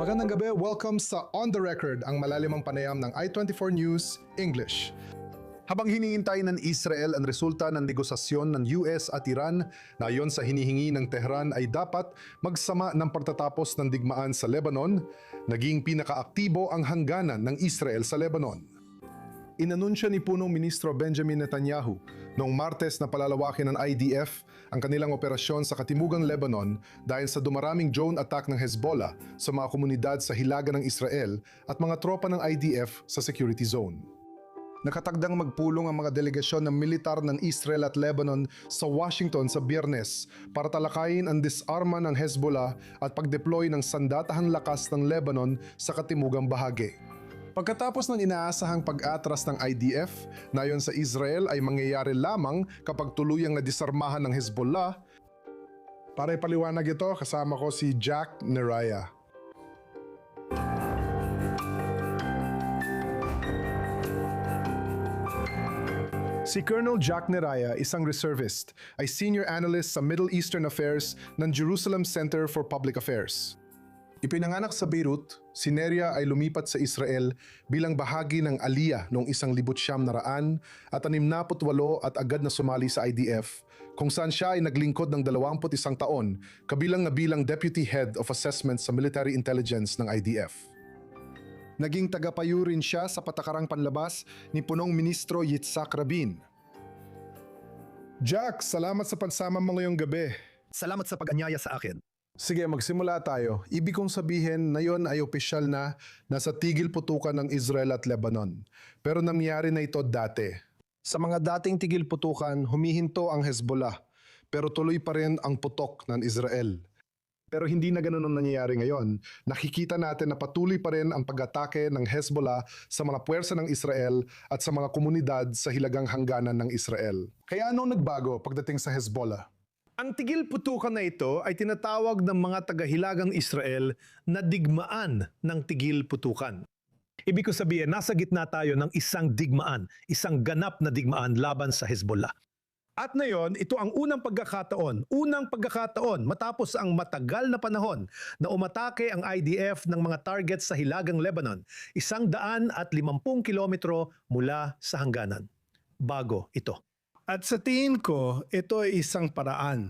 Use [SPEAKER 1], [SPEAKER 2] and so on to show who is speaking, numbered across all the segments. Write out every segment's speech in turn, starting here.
[SPEAKER 1] Magandang gabi, welcome sa On The Record, ang malalimang panayam ng I24 News English. Habang hinihintay ng Israel ang resulta ng negosasyon ng US at Iran na ayon sa hinihingi ng Tehran ay dapat magsama ng pagtatapos ng digmaan sa Lebanon, naging pinakaaktibo ang hangganan ng Israel sa Lebanon. Inanunsyo ni Punong Ministro Benjamin Netanyahu noong Martes na palalawakin ng IDF ang kanilang operasyon sa katimugang Lebanon dahil sa dumaraming drone attack ng Hezbollah sa mga komunidad sa hilaga ng Israel at mga tropa ng IDF sa security zone. Nakatagdang magpulong ang mga delegasyon ng militar ng Israel at Lebanon sa Washington sa Biyernes para talakayin ang disarma ng Hezbollah at pagdeploy ng sandatahang lakas ng Lebanon sa katimugang bahagi. Pagkatapos ng inaasahang pag-atras ng IDF na ayon sa Israel ay mangyayari lamang kapag tuluyang nadisarmahan ng Hezbollah, para ipaliwanag ito kasama ko si Jack Neraya. Si Colonel Jack Neraya, isang reservist, ay senior analyst sa Middle Eastern Affairs ng Jerusalem Center for Public Affairs. Ipinanganak sa Beirut, si Neraya ay lumipat sa Israel bilang bahagi ng Aliyah noong 1968 at agad na sumali sa IDF, kung saan siya ay naglingkod ng 21 taon, kabilang na bilang Deputy Head of Assessment sa Military Intelligence ng IDF. Naging tagapayo rin siya sa patakarang panlabas ni Punong Ministro Yitzhak Rabin. Jack, salamat sa pagsama mo ngayong gabi.
[SPEAKER 2] Salamat sa pag-anyaya sa akin.
[SPEAKER 1] Sige, magsimula tayo. Ibig kong sabihin na yon ay opisyal na nasa tigil putukan ng Israel at Lebanon. Pero nangyari na ito dati. Sa mga dating tigil putukan, humihinto ang Hezbollah, pero tuloy pa rin ang putok ng Israel. Pero hindi na ganun ang nangyayari ngayon. Nakikita natin na patuloy pa rin ang pag-atake ng Hezbollah sa mga puwersa ng Israel at sa mga komunidad sa hilagang hangganan ng Israel. Kaya anong nagbago pagdating sa Hezbollah?
[SPEAKER 3] Ang tigil putukan na ito ay tinatawag ng mga tagahilagang Israel na digmaan ng tigil putukan. Ibig ko sabihin, nasa gitna tayo ng isang digmaan, isang ganap na digmaan laban sa Hezbollah. At ngayon, ito ang unang pagkakataon matapos ang matagal na panahon na umatake ang IDF ng mga targets sa hilagang Lebanon, 150 kilometro mula sa hangganan. Bago ito.
[SPEAKER 4] At sa tingin ko, ito ay isang paraan.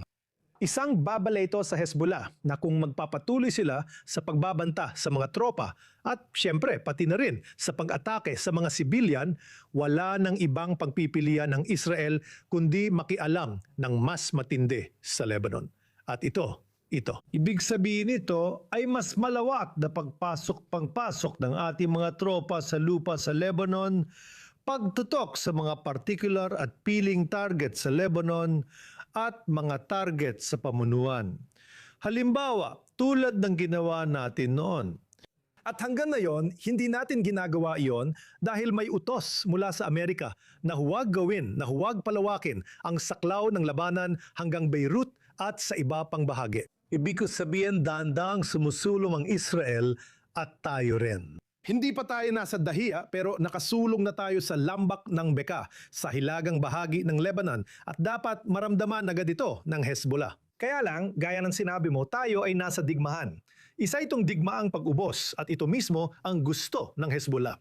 [SPEAKER 3] Isang babala ito sa Hezbollah na kung magpapatuloy sila sa pagbabanta sa mga tropa at siyempre pati na rin sa pag-atake sa mga sibilyan, wala nang ibang pagpipilian ng Israel kundi makialam ng mas matindi sa Lebanon. At ito.
[SPEAKER 4] Ibig sabihin nito ay mas malawak na pagpasok ng ating mga tropa sa lupa sa Lebanon, pagtutok sa mga particular at piling target sa Lebanon at mga target sa pamunuan. Halimbawa, tulad ng ginawa natin noon.
[SPEAKER 3] At hanggang ngayon, hindi natin ginagawa iyon dahil may utos mula sa Amerika na huwag palawakin ang saklaw ng labanan hanggang Beirut at sa iba pang bahagi.
[SPEAKER 4] Ibig ko sabihin, dahan-dahang sumusulong ang Israel at tayo rin.
[SPEAKER 3] Hindi pa tayo nasa dahiya pero nakasulong na tayo sa lambak ng Beka sa hilagang bahagi ng Lebanon at dapat maramdaman agad ito ng Hezbollah. Kaya lang, gaya ng sinabi mo, tayo ay nasa digmahan. Isa itong digmaang pag-ubos at ito mismo ang gusto ng Hezbollah.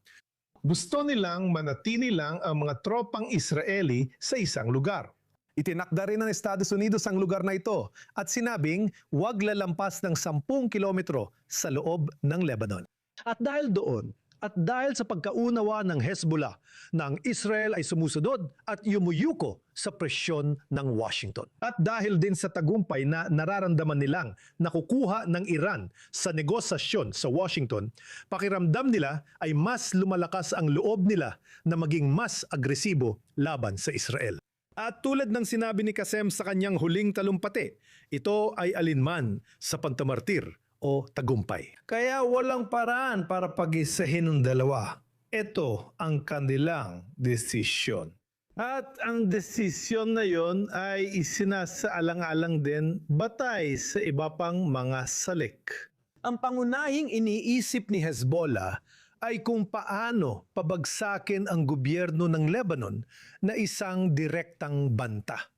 [SPEAKER 4] Gusto nilang manatili lang ang mga tropang Israeli sa isang lugar.
[SPEAKER 3] Itinakda rin ng Estados Unidos ang lugar na ito at sinabing huwag lalampas ng 10 kilometro sa loob ng Lebanon. At dahil doon, at dahil sa pagkaunawa ng Hezbollah na ang Israel ay sumusunod at yumuyuko sa presyon ng Washington. At dahil din sa tagumpay na nararamdaman nilang nakukuha ng Iran sa negosasyon sa Washington, pakiramdam nila ay mas lumalakas ang loob nila na maging mas agresibo laban sa Israel. At tulad ng sinabi ni Qasem sa kanyang huling talumpati, ito ay alinman sa pantamartir o tagumpay.
[SPEAKER 4] Kaya walang paraan para pag-isahin ng dalawa. Ito ang kanilang desisyon. At ang desisyon na yon ay isinasaalang-alang din batay sa iba pang mga salik.
[SPEAKER 3] Ang pangunahing iniisip ni Hezbollah ay kung paano pabagsakin ang gobyerno ng Lebanon na isang direktang banta.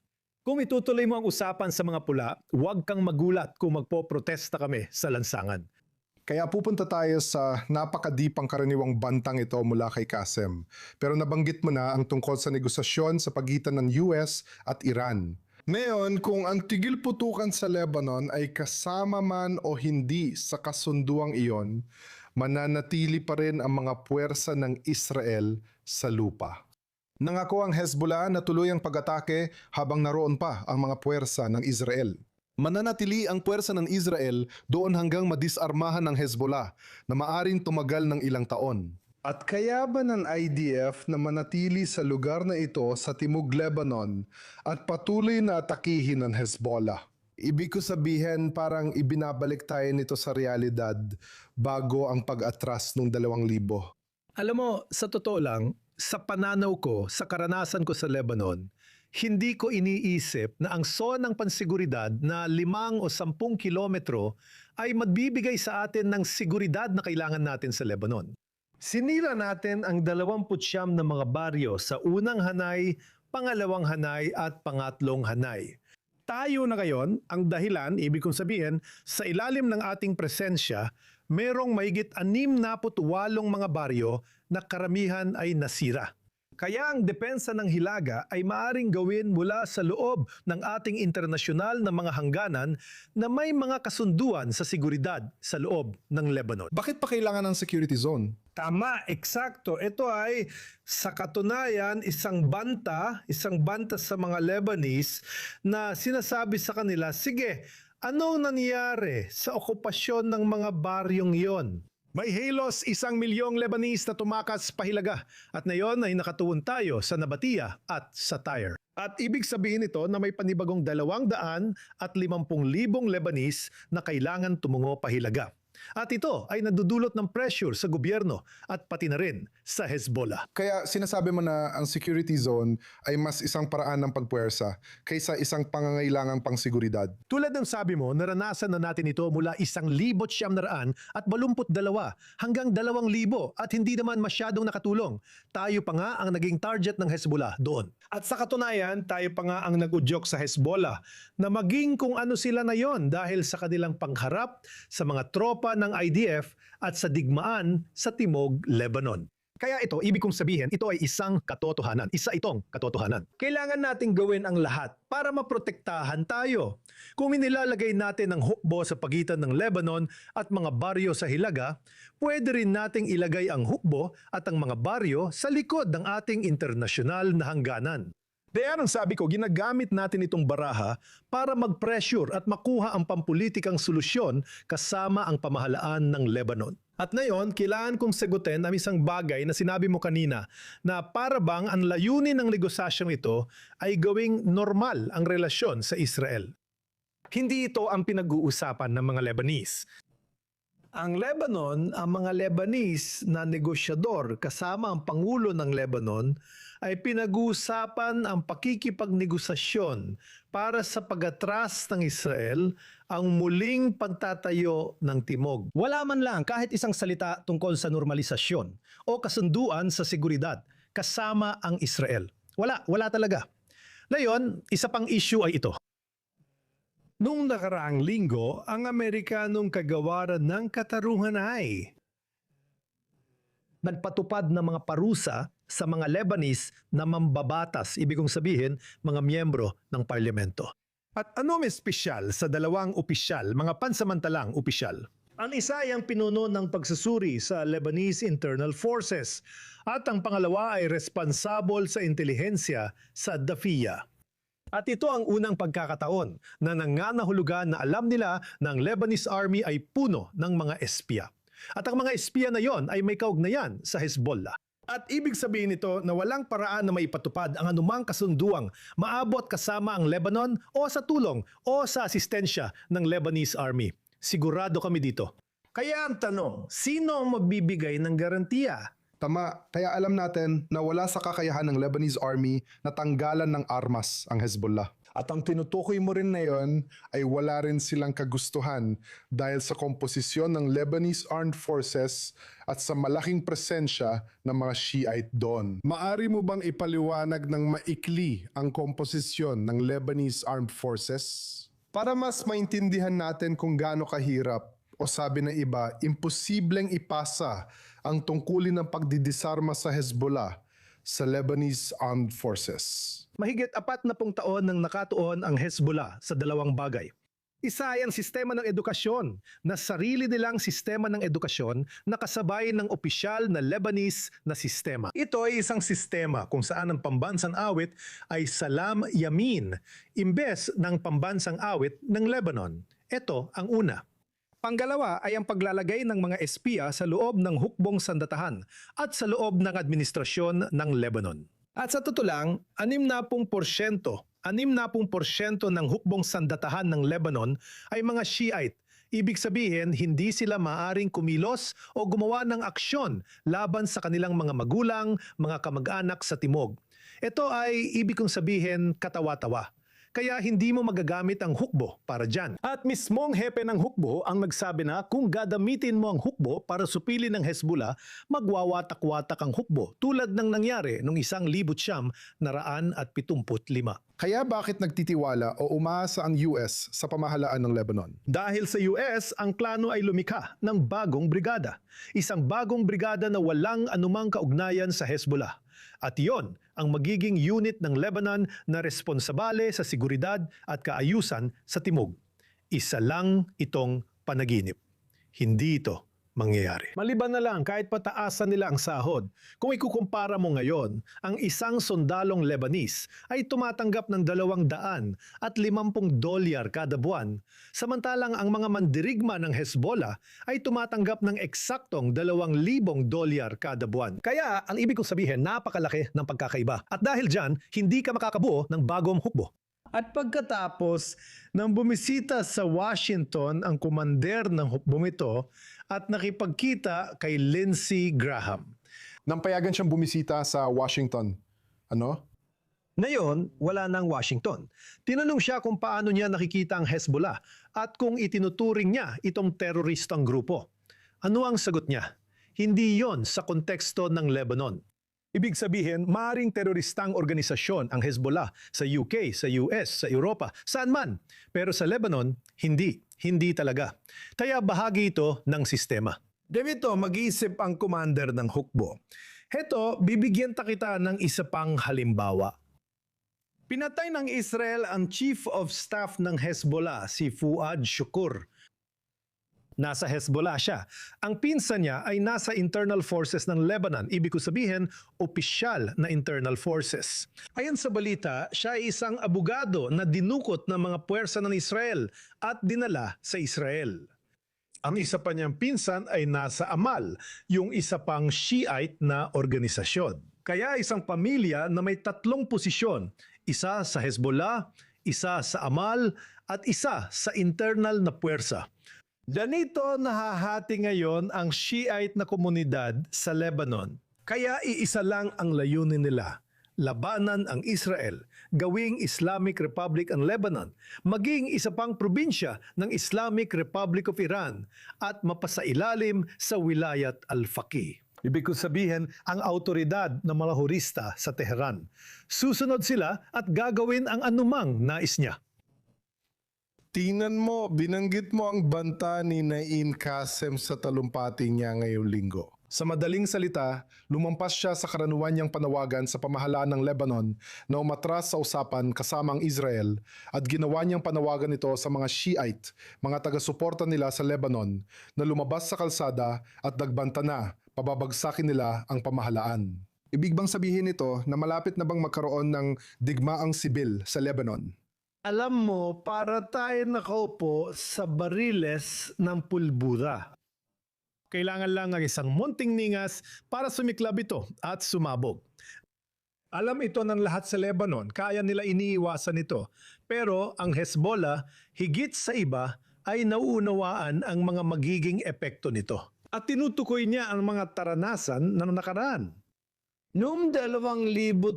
[SPEAKER 3] Kung itutuloy mo ang usapan sa mga pula, huwag kang magulat kung magpoprotesta kami sa lansangan.
[SPEAKER 1] Kaya pupunta tayo sa napakadipang karaniwang bantang ito mula kay Kasem. Pero nabanggit mo na ang tungkol sa negosasyon sa pagitan ng US at Iran. Ngayon, kung ang tigil putukan sa Lebanon ay kasama man o hindi sa kasunduang iyon, mananatili pa rin ang mga puwersa ng Israel sa lupa. Nangako ang Hezbollah na tuluyang pag-atake habang naroon pa ang mga puwersa ng Israel. Mananatili ang puwersa ng Israel doon hanggang madisarmahan ng Hezbollah na maaring tumagal ng ilang taon. At kaya ba ng IDF na manatili sa lugar na ito sa Timog Lebanon at patuloy na atakihin ng Hezbollah? Ibig ko sabihin parang ibinabalik tayo nito sa realidad bago ang pag-atras ng 2,000.
[SPEAKER 3] Alam mo, sa totoo lang, sa pananaw ko, sa karanasan ko sa Lebanon, hindi ko iniisip na ang zona ng pansiguridad na 5 o 10 kilometro ay magbibigay sa atin ng seguridad na kailangan natin sa Lebanon. Sinira natin ang 29 na mga baryo sa unang hanay, pangalawang hanay at pangatlong hanay. Tayo na ngayon, ang dahilan, ibig kong sabihin, sa ilalim ng ating presensya, merong mahigit 68 mga baryo na karamihan ay nasira. Kaya ang depensa ng Hilaga ay maaring gawin mula sa loob ng ating internasyonal na mga hangganan na may mga kasunduan sa seguridad sa loob ng Lebanon.
[SPEAKER 1] Bakit pa kailangan ng security zone?
[SPEAKER 4] Tama, eksakto. Ito ay sa katunayan isang banta sa mga Lebanese na sinasabi sa kanila, sige, anong nangyari sa okupasyon ng mga baryong iyon? May halos 1 milyong Lebanese na tumakas pa Hilaga at ngayon ay nakatuon tayo sa Nabatia at sa Tyre. At ibig sabihin ito na may panibagong 250,000 Lebanese na kailangan tumungo pa Hilaga. At ito ay nadudulot ng pressure sa gobyerno at pati na rin sa Hezbollah.
[SPEAKER 1] Kaya sinasabi mo na ang security zone ay mas isang paraan ng pagpuwersa kaysa isang pangangailangang pangseguridad.
[SPEAKER 3] Tulad ng sabi mo, naranasan na natin ito mula 1,982 hanggang 2,000 at hindi naman masyadong nakatulong. Tayo pa nga ang naging target ng Hezbollah doon. At sa katunayan, tayo pa nga ang nag-udyok sa Hezbollah na maging kung ano sila na yon dahil sa kanilang pangharap sa mga tropa ng IDF at sa digmaan sa Timog Lebanon. Kaya ito, ibig kong sabihin, ito ay isang katotohanan. Isa itong katotohanan. Kailangan nating gawin ang lahat para maprotektahan tayo. Kung inilalagay natin ang hukbo sa pagitan ng Lebanon at mga baryo sa Hilaga, pwede rin nating ilagay ang hukbo at ang mga baryo sa likod ng ating internasyonal na hangganan. Kaya ang sabi ko, ginagamit natin itong baraha para mag-pressure at makuha ang pampulitikang solusyon kasama ang pamahalaan ng Lebanon. At ngayon, kailangan kong sagutin ang isang bagay na sinabi mo kanina na para bang ang layunin ng negosasyong ito ay gawing normal ang relasyon sa Israel. Hindi ito ang pinag-uusapan ng mga Lebanese. Ang Lebanon, ang mga Lebanese na negosyador kasama ang Pangulo ng Lebanon ay pinag-uusapan ang pakikipagnegosasyon para sa pag-atras ng Israel ang muling pagtatayo ng Timog. Wala man lang kahit isang salita tungkol sa normalisasyon o kasunduan sa seguridad kasama ang Israel. Wala talaga. Ngayon, isa pang issue ay ito. Noong nakaraang linggo, ang Amerikanong kagawaran ng katarungan ay nagpatupad ng mga parusa sa mga Lebanese na mambabatas, ibig kong sabihin, mga miyembro ng parlamento. At ano may espesyal sa dalawang opisyal, mga pansamantalang opisyal? Ang isa ay ang pinuno ng pagsusuri sa Lebanese Internal Forces at ang pangalawa ay responsable sa intelihensya sa DAFIA. At ito ang unang pagkakataon na nanganahulugan na alam nila na ang Lebanese Army ay puno ng mga espya. At ang mga espya na yon ay may kaugnayan sa Hezbollah. At ibig sabihin nito na walang paraan na maipatupad ang anumang kasunduang maabot kasama ang Lebanon o sa tulong o sa asistensya ng Lebanese Army. Sigurado kami dito. Kaya ang tanong, sino ang magbibigay ng garantiya?
[SPEAKER 1] Tama, kaya alam natin na wala sa kakayahan ng Lebanese Army na tanggalan ng armas ang Hezbollah. At ang tinutukoy mo rin na yon ay wala rin silang kagustuhan dahil sa komposisyon ng Lebanese Armed Forces at sa malaking presensya ng mga Shiite doon. Maari mo bang ipaliwanag ng maikli ang komposisyon ng Lebanese Armed Forces? Para mas maintindihan natin kung gaano kahirap O sabi ng iba, imposibleng ipasa ang tungkulin ng pagdidisarma sa Hezbollah sa Lebanese Armed Forces.
[SPEAKER 3] Mahigit 40 taon nang nakatuon ang Hezbollah sa dalawang bagay. Isa ay ang sistema ng edukasyon na sarili nilang sistema ng edukasyon na kasabay ng opisyal na Lebanese na sistema. Ito ay isang sistema kung saan ang pambansang awit ay Salam Yamin imbes ng pambansang awit ng Lebanon. Ito ang una. Pangalawa ay ang paglalagay ng mga espiya sa loob ng hukbong sandatahan at sa loob ng administrasyon ng Lebanon. At sa totoo lang, 60% ng hukbong sandatahan ng Lebanon ay mga Shiite. Ibig sabihin, hindi sila maaring kumilos o gumawa ng aksyon laban sa kanilang mga magulang, mga kamag-anak sa timog. Ito ay ibig kong sabihin katawa-tawa. Kaya hindi mo magagamit ang hukbo para dyan. At mismong hepe ng hukbo ang nagsabi na kung gagamitin mo ang hukbo para supili ng Hezbollah, magwawatak-watak ang hukbo tulad ng nangyari noong 1975.
[SPEAKER 1] Kaya bakit nagtitiwala o umaasa ang US sa pamahalaan ng Lebanon?
[SPEAKER 3] Dahil sa US, ang plano ay lumikha ng bagong brigada. Isang bagong brigada na walang anumang kaugnayan sa Hezbollah. At iyon ang magiging unit ng Lebanon na responsabale sa seguridad at kaayusan sa timog. Isa lang itong panaginip. Hindi ito mangyayari. Maliban na lang kahit pataasan nila ang sahod, kung ikukumpara mo ngayon, ang isang sundalong Lebanese ay tumatanggap ng $250 kada buwan, samantalang ang mga mandirigma ng Hezbollah ay tumatanggap ng eksaktong $2,000 kada buwan. Kaya ang ibig kong sabihin, napakalaki ng pagkakaiba. At dahil dyan, hindi ka makakabuo ng bagong hukbo. At pagkatapos nang bumisita sa Washington ang kumander ng hukbong ito at nakipagkita kay Lindsey Graham.
[SPEAKER 1] Nang payagan siyang bumisita sa Washington. Ano?
[SPEAKER 3] Ngayon, wala nang Washington. Tinanong siya kung paano niya nakikita ang Hezbollah at kung itinuturing niya itong teroristang grupo. Ano ang sagot niya? Hindi yon sa konteksto ng Lebanon. Ibig sabihin, maaaring teroristang organisasyon ang Hezbollah sa UK, sa US, sa Europa, saan man. Pero sa Lebanon, hindi. Hindi talaga. Kaya bahagi ito ng sistema. Debito, mag-iisip ang commander ng hukbo. Heto, bibigyan kita ng isa pang halimbawa. Pinatay ng Israel ang Chief of Staff ng Hezbollah, si Fuad Shukur. Nasa Hezbollah siya. Ang pinsan niya ay nasa internal forces ng Lebanon. Ibig ko sabihin, opisyal na internal forces. Ayon sa balita, siya ay isang abogado na dinukot ng mga puwersa ng Israel at dinala sa Israel. Ang isa pa niyang pinsan ay nasa Amal, yung isa pang Shiite na organisasyon. Kaya isang pamilya na may 3 posisyon, isa sa Hezbollah, isa sa Amal, at isa sa internal na puwersa. Ganito nahahati ngayon ang Shiite na komunidad sa Lebanon. Kaya iisa lang ang layunin nila. Labanan ang Israel, gawing Islamic Republic ang Lebanon, maging isa pang probinsya ng Islamic Republic of Iran at mapasailalim sa Wilayat al-Faqih. Ibig ko sabihin, ang autoridad ng mga hurista sa Tehran. Susunod sila at gagawin ang anumang nais niya.
[SPEAKER 1] Tingnan mo, binanggit mo ang banta ni Naim Qasem sa talumpati niya ngayong linggo. Sa madaling salita, lumampas siya sa karaniwan niyang panawagan sa pamahalaan ng Lebanon na umatras sa usapan kasama ang Israel at ginawa niyang panawagan ito sa mga Shiite, mga taga-suporta nila sa Lebanon, na lumabas sa kalsada at nagbanta na pababagsakin nila ang pamahalaan. Ibig bang sabihin nito na malapit na bang magkaroon ng digmaang sibil sa Lebanon?
[SPEAKER 4] Alam mo, para tayo nakaupo sa bariles ng pulbura.
[SPEAKER 3] Kailangan lang ng isang munting ningas para sumiklab ito at sumabog. Alam ito ng lahat sa Lebanon, kaya nila iniiwasan ito. Pero ang Hezbollah, higit sa iba, ay nauunawaan ang mga magiging epekto nito. At tinutukoy niya ang mga taranasan na nakaraan.
[SPEAKER 4] Noong 2008,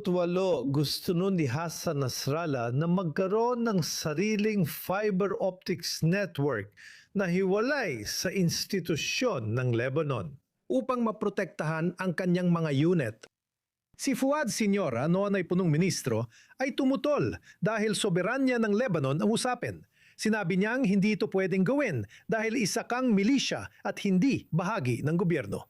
[SPEAKER 4] gusto nun ni Hassan Nasrallah na magkaroon ng sariling fiber optics network na hiwalay sa institusyon ng Lebanon
[SPEAKER 3] Upang maprotektahan ang kanyang mga unit. Si Fuad Signora, noon ay punong ministro, ay tumutol dahil soberanya ng Lebanon ang usapin. Sinabi niyang hindi ito pwedeng gawin dahil isa kang milisya at hindi bahagi ng gobyerno.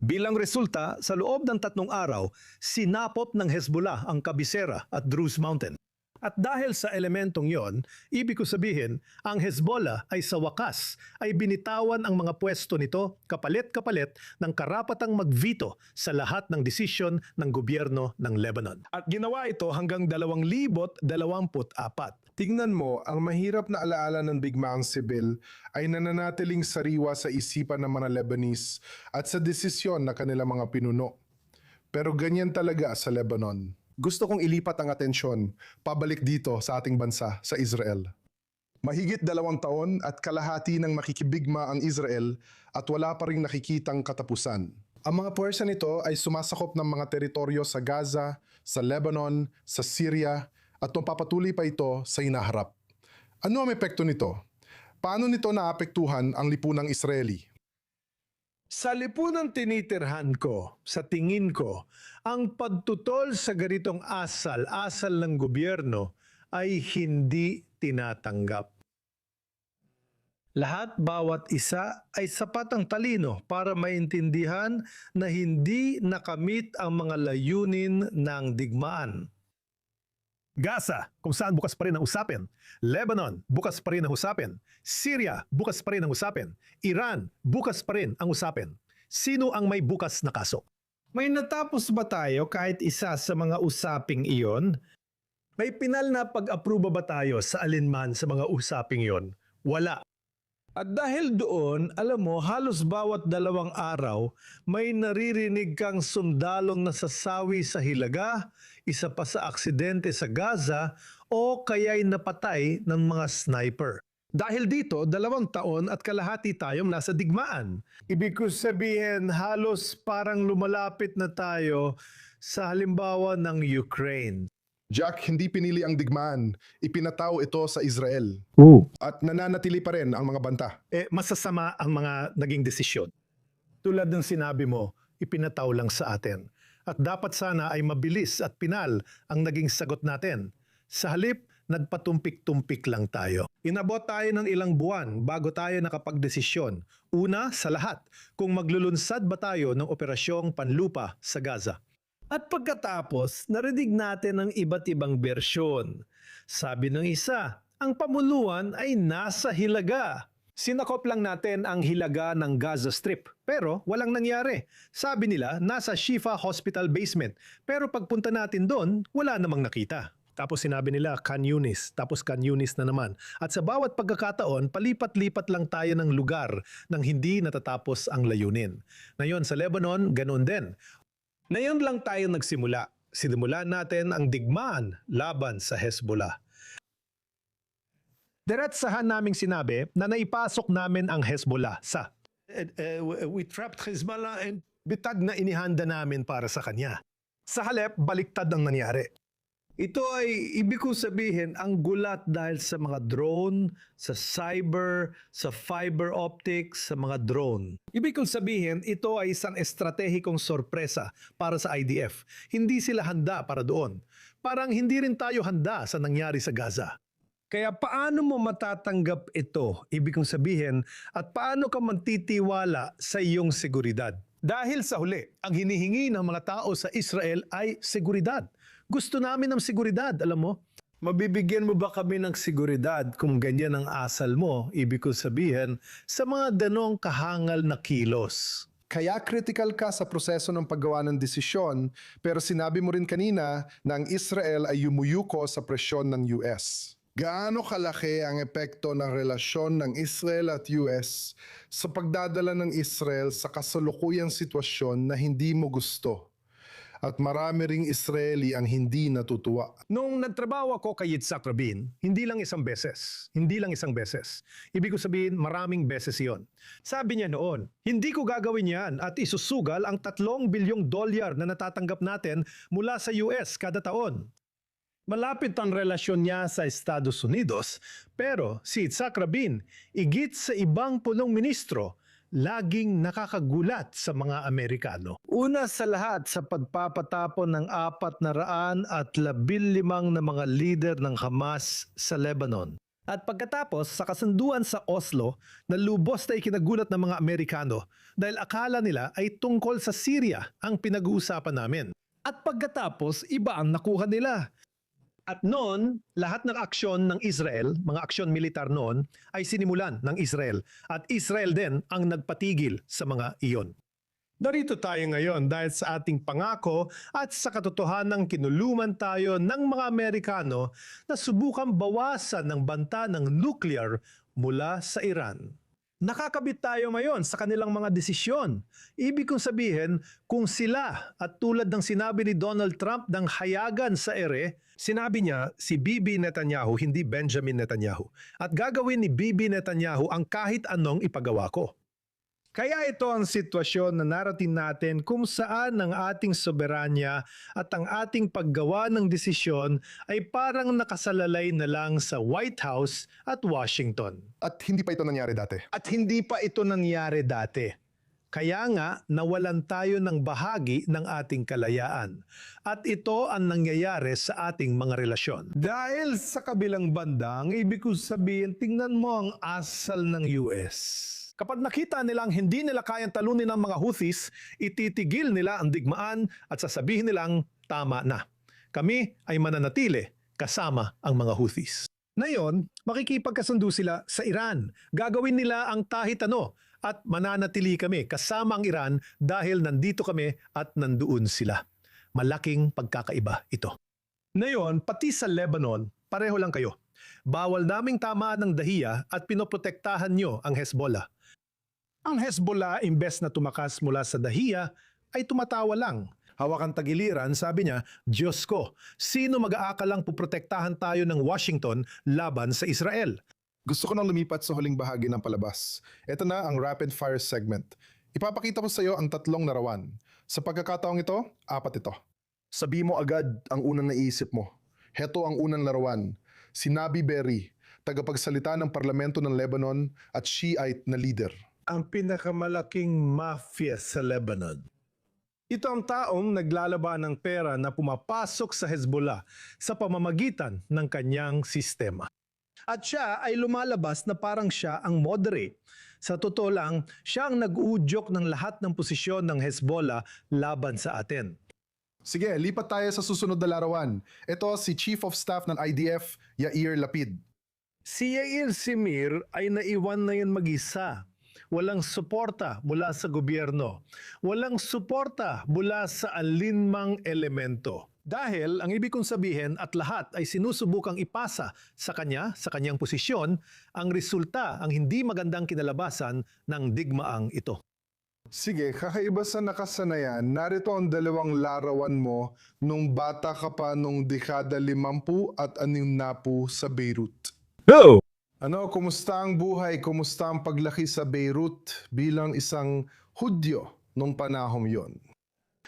[SPEAKER 3] Bilang resulta, sa loob ng 3 araw, sinapop ng Hezbollah ang Kabisera at Druze Mountain. At dahil sa elementong yon, ibig ko sabihin, ang Hezbollah ay sa wakas ay binitawan ang mga pwesto nito kapalit-kapalit ng karapatang mag-veto sa lahat ng desisyon ng gobyerno ng Lebanon. At ginawa ito hanggang 2024.
[SPEAKER 1] Tingnan mo, ang mahirap na alaala ng digmaang sibil ay nananatiling sariwa sa isipan ng mga Lebanese at sa desisyon na kanilang mga pinuno. Pero ganyan talaga sa Lebanon. Gusto kong ilipat ang atensyon pabalik dito sa ating bansa, sa Israel. Mahigit 2 taon at kalahati ng makikibigma ang Israel at wala pa ring nakikitang katapusan. Ang mga puwersa nito ay sumasakop ng mga teritoryo sa Gaza, sa Lebanon, sa Syria at papatuloy pa ito sa hinaharap. Ano ang epekto nito? Paano nito naapektuhan ang lipunang Israeli?
[SPEAKER 4] Sa lipunang tinitirhan ko, sa tingin ko, ang pagtutol sa ganitong asal ng gobyerno ay hindi tinatanggap. Lahat bawat isa ay sapat ang talino para maintindihan na hindi nakamit ang mga layunin ng digmaan.
[SPEAKER 3] Gaza, kung saan bukas pa rin ang usapin. Lebanon, bukas pa rin ang usapin. Syria, bukas pa rin ang usapin. Iran, bukas pa rin ang usapin. Sino ang may bukas na kaso?
[SPEAKER 4] May natapos ba tayo kahit isa sa mga usaping iyon?
[SPEAKER 3] May pinal na pag-aproba ba tayo sa alinman sa mga usaping yon? Wala.
[SPEAKER 4] At dahil doon, alam mo, halos bawat 2 araw, may naririnig kang sundalong nasasawi sa Hilaga, isa pa sa aksidente sa Gaza, o kaya'y napatay ng mga sniper. Dahil dito, 2 taon at kalahati tayong nasa digmaan. Ibig ko sabihin, halos parang lumalapit na tayo sa halimbawa ng Ukraine.
[SPEAKER 1] Jack, hindi pinili ang digmaan. Ipinataw ito sa Israel. At nananatili pa rin ang mga banta.
[SPEAKER 3] Masasama ang mga naging desisyon. Tulad ng sinabi mo, ipinataw lang sa atin. At dapat sana ay mabilis at pinal ang naging sagot natin. Sa halip, nagpatumpik-tumpik lang tayo. Inabot tayo ng ilang buwan bago tayo nakapagdesisyon. Una sa lahat, kung maglulunsad ba tayo ng operasyong panlupa sa Gaza.
[SPEAKER 4] At pagkatapos, narinig natin ang iba't ibang bersyon. Sabi ng isa, ang pamuluan ay nasa Hilaga.
[SPEAKER 3] Sinakop lang natin ang Hilaga ng Gaza Strip, pero walang nangyari. Sabi nila, nasa Shifa Hospital basement, pero pagpunta natin doon, wala namang nakita. Tapos sinabi nila, Khan Yunis, tapos Khan Yunis na naman. At sa bawat pagkakataon, palipat-lipat lang tayo ng lugar nang hindi natatapos ang layunin. Ngayon sa Lebanon, ganun din. Ngayon lang tayo nagsimula. Sinimulan natin ang digmaan laban sa Hezbollah. Diretsahan naming sinabi na naipasok namin ang Hezbollah sa we trapped Hezbollah and bitad na inihanda namin para sa kanya. Sa halip, baliktad ang nangyari.
[SPEAKER 4] Ito ay, ibig ko sabihin, ang gulat dahil sa mga drone, sa cyber, sa fiber optics, sa mga drone.
[SPEAKER 3] Ibig kong sabihin, ito ay isang estratehikong sorpresa para sa IDF. Hindi sila handa para doon. Parang hindi rin tayo handa sa nangyari sa Gaza.
[SPEAKER 4] Kaya paano mo matatanggap ito, ibig kong sabihin, at paano ka magtitiwala sa iyong seguridad?
[SPEAKER 3] Dahil sa huli, ang hinihingi ng mga tao sa Israel ay seguridad. Gusto namin ng seguridad, alam mo?
[SPEAKER 4] Mabibigyan mo ba kami ng seguridad kung ganyan ang asal mo, ibig ko sabihin, sa mga ganong kahangal na kilos?
[SPEAKER 1] Kaya critical ka sa proseso ng paggawa ng desisyon, pero sinabi mo rin kanina na ang Israel ay yumuyuko sa presyon ng US. Gaano kalaki ang epekto ng relasyon ng Israel at US sa pagdadala ng Israel sa kasalukuyang sitwasyon na hindi mo gusto? At marami ring Israeli ang hindi natutuwa.
[SPEAKER 3] Nung nagtrabaho ako kay Yitzhak Rabin, hindi lang isang beses. Hindi lang isang beses. Ibig ko sabihin, maraming beses yon. Sabi niya noon, hindi ko gagawin yan at isusugal ang $3 bilyong na natatanggap natin mula sa US kada taon. Malapit ang relasyon niya sa Estados Unidos, pero si Yitzhak Rabin, igit sa ibang punong ministro, laging nakakagulat sa mga Amerikano.
[SPEAKER 4] Una sa lahat sa pagpapatapon ng 415 na mga leader ng Hamas sa Lebanon.
[SPEAKER 3] At pagkatapos sa kasunduan sa Oslo na lubos na ikinagulat ng mga Amerikano dahil akala nila ay tungkol sa Syria ang pinag-uusapan namin. At pagkatapos iba ang nakuha nila. At noon, lahat ng aksyon ng Israel, mga aksyon militar noon, ay sinimulan ng Israel. At Israel din ang nagpatigil sa mga iyon. Narito tayo ngayon dahil sa ating pangako at sa katotohanang kinuluman tayo ng mga Amerikano na subukang bawasan ng banta ng nuclear mula sa Iran. Nakakabit tayo ngayon sa kanilang mga desisyon. Ibig kong sabihin, kung sila at tulad ng sinabi ni Donald Trump ng hayagan sa ere, sinabi niya si Bibi Netanyahu, hindi Benjamin Netanyahu. At gagawin ni Bibi Netanyahu ang kahit anong ipagawa ko. Kaya ito ang sitwasyon na narating natin kung saan ang ating soberanya at ang ating paggawa ng desisyon ay parang nakasalalay na lang sa White House at Washington.
[SPEAKER 1] At hindi pa ito nangyari dati.
[SPEAKER 3] At hindi pa ito nangyari dati. Kaya nga nawalan tayo ng bahagi ng ating kalayaan. At ito ang nangyayari sa ating mga relasyon. Dahil sa kabilang banda, ang ibig kong sabihin, tingnan mo ang asal ng US. Kapag nakita nilang hindi nila kayang talunin ng mga Houthis, ititigil nila ang digmaan at sasabihin nilang tama na. Kami ay mananatili kasama ang mga Houthis. Ngayon, makikipagkasundo sila sa Iran. Gagawin nila ang kahit ano at mananatili kami kasama ang Iran dahil nandito kami at nandoon sila. Malaking pagkakaiba ito. Ngayon, pati sa Lebanon, pareho lang kayo. Bawal naming tamaan ng dahiya at pinoprotektahan nyo ang Hezbollah. Ang Hezbollah, imbes na tumakas mula sa dahiya, ay tumatawa lang. Hawak ang tagiliran, sabi niya, Diyos ko, sino mag-aakalang puprotektahan tayo ng Washington laban sa Israel?
[SPEAKER 1] Gusto ko nang lumipat sa huling bahagi ng palabas. Ito na ang rapid fire segment. Ipapakita ko sa iyo ang 3 larawan. Sa pagkakataong ito, 4 ito. Sabi mo agad ang unang naisip mo. Heto ang unang larawan. Si Nabi Berri, tagapagsalita ng parlamento ng Lebanon at Shiite na leader.
[SPEAKER 3] Ang pinakamalaking mafia sa Lebanon. Ito ang taong naglalaban ng pera na pumapasok sa Hezbollah sa pamamagitan ng kanyang sistema. At siya ay lumalabas na parang siya ang moderate. Sa totoo lang, siya ang nag-uudyok ng lahat ng posisyon ng Hezbollah laban sa atin.
[SPEAKER 1] Sige, lipat tayo sa susunod na larawan. Ito si Chief of Staff ng IDF, Yair Lapid.
[SPEAKER 3] Si Yair Simir ay naiwan na yun mag-isa. Walang suporta mula sa gobyerno. Walang suporta mula sa alinmang elemento. Dahil ang ibig kong sabihin at lahat ay sinusubukang ipasa sa kanya, sa kanyang posisyon, ang resulta ang hindi magandang kinalabasan ng digmaang ito.
[SPEAKER 1] Sige, kakaiba sa nakasanayan, narito ang 2 larawan mo nung bata ka pa nung dekada 50 at 60 sa Beirut.
[SPEAKER 4] Oh!
[SPEAKER 1] Ano, kumusta ang buhay? Kumusta ang paglaki sa Beirut bilang isang Hudyo nung panahong yon?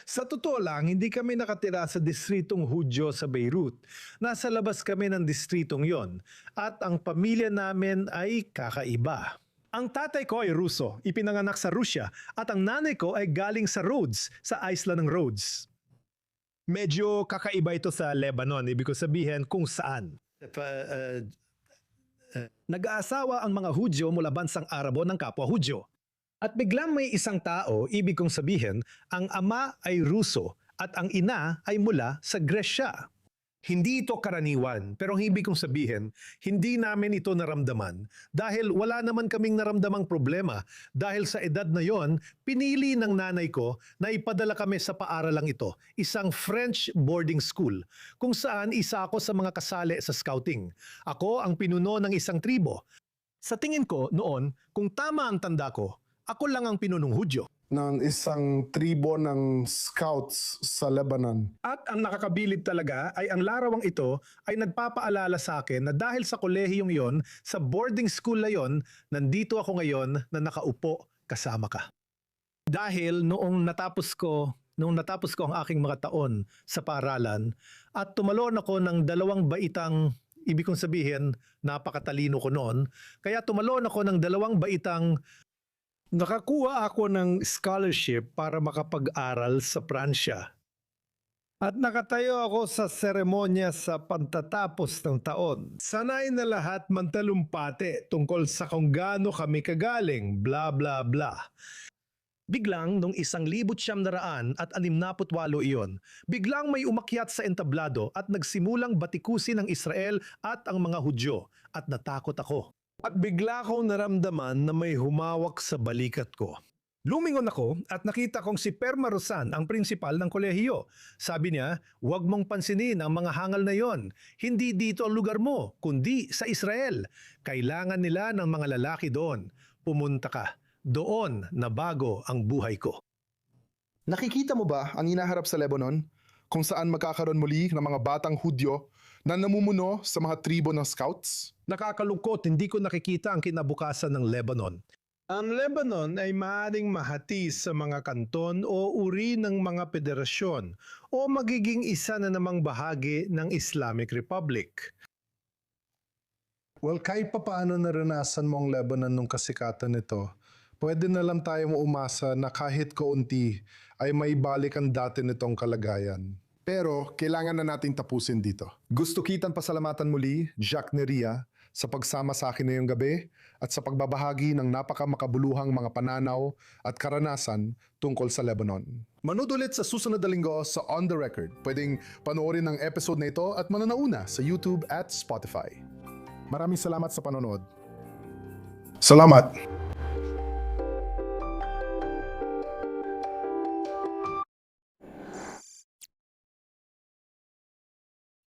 [SPEAKER 3] Sa totoo lang, hindi kami nakatira sa distritong Hudyo sa Beirut. Nasa labas kami ng distritong yon at ang pamilya namin ay kakaiba. Ang tatay ko ay Ruso, ipinanganak sa Rusya at ang nanay ko ay galing sa Rhodes, sa isla ng Rhodes. Medyo kakaiba ito sa Lebanon, ibig ko sabihin kung saan. Nag-aasawa ang mga Hudyo mula bansang Arabo ng kapwa Hudyo. At biglang may isang tao, ibig kong sabihin, ang ama ay Ruso at ang ina ay mula sa Gresya. Hindi ito karaniwan, pero ang ibig kong sabihin, hindi namin ito naramdaman dahil wala naman kaming naramdamang problema dahil sa edad na yon, pinili ng nanay ko na ipadala kami sa paaralang ito, isang French boarding school, kung saan isa ako sa mga kasali sa scouting. Ako ang pinuno ng isang tribo. Sa tingin ko noon, kung tama ang tanda ko, ako lang ang pinunong Hudyo.
[SPEAKER 1] Ng isang tribo ng scouts sa Lebanon.
[SPEAKER 3] At ang nakakabilib talaga ay ang larawang ito ay nagpapaalala sa akin na dahil sa kolehiyong yon, sa boarding school na yon, nandito ako ngayon na nakaupo kasama ka. Dahil noong natapos ko ang aking mga taon sa paaralan at tumalon ako ng 2 baitang, ibig kong sabihin, napakatalino ko noon, kaya tumalon ako ng 2 baitang nakakuha ako ng scholarship para makapag-aral sa Pransya.
[SPEAKER 4] At nakatayo ako sa seremonya sa pantatapos ng taon. Sanay na lahat mantalumpate tungkol sa kung gaano kami kagaling, bla bla bla.
[SPEAKER 3] Biglang nung 1968 iyon, biglang may umakyat sa entablado at nagsimulang batikusin ang Israel at ang mga Hudyo at natakot ako.
[SPEAKER 4] At bigla kong naramdaman na may humawak sa balikat ko.
[SPEAKER 3] Lumingon ako at nakita kong si Perma Rosan ang prinsipal ng kolehiyo. Sabi niya, huwag mong pansinin ang mga hangal na yon. Hindi dito ang lugar mo, kundi sa Israel. Kailangan nila ng mga lalaki doon. Pumunta ka. Doon na bago ang buhay ko.
[SPEAKER 1] Nakikita mo ba ang hinaharap sa Lebanon? Kung saan magkakaroon muli ng mga batang Hudyo na namumuno sa mga tribo ng scouts?
[SPEAKER 3] Nakakalungkot, hindi ko nakikita ang kinabukasan ng Lebanon.
[SPEAKER 4] Ang Lebanon ay maaaring mahati sa mga kanton o uri ng mga federasyon o magiging isa na namang bahagi ng Islamic Republic.
[SPEAKER 1] Well, kahit pa paano naranasan mo ang Lebanon nung kasikatan nito, pwede na lang tayo umasa na kahit kaunti ay may balik ang dati nitong kalagayan. Pero kailangan na nating tapusin dito. Gusto kitang pasalamatan muli, Jacques Neria, sa pagsama sa akin ngayong gabi at sa pagbabahagi ng napakamakabuluhang mga pananaw at karanasan tungkol sa Lebanon. Manood ulit sa susunod na linggo sa On The Record. Pwedeng panoorin ang episode na ito at mananauna sa YouTube at Spotify. Maraming salamat sa panonood. Salamat!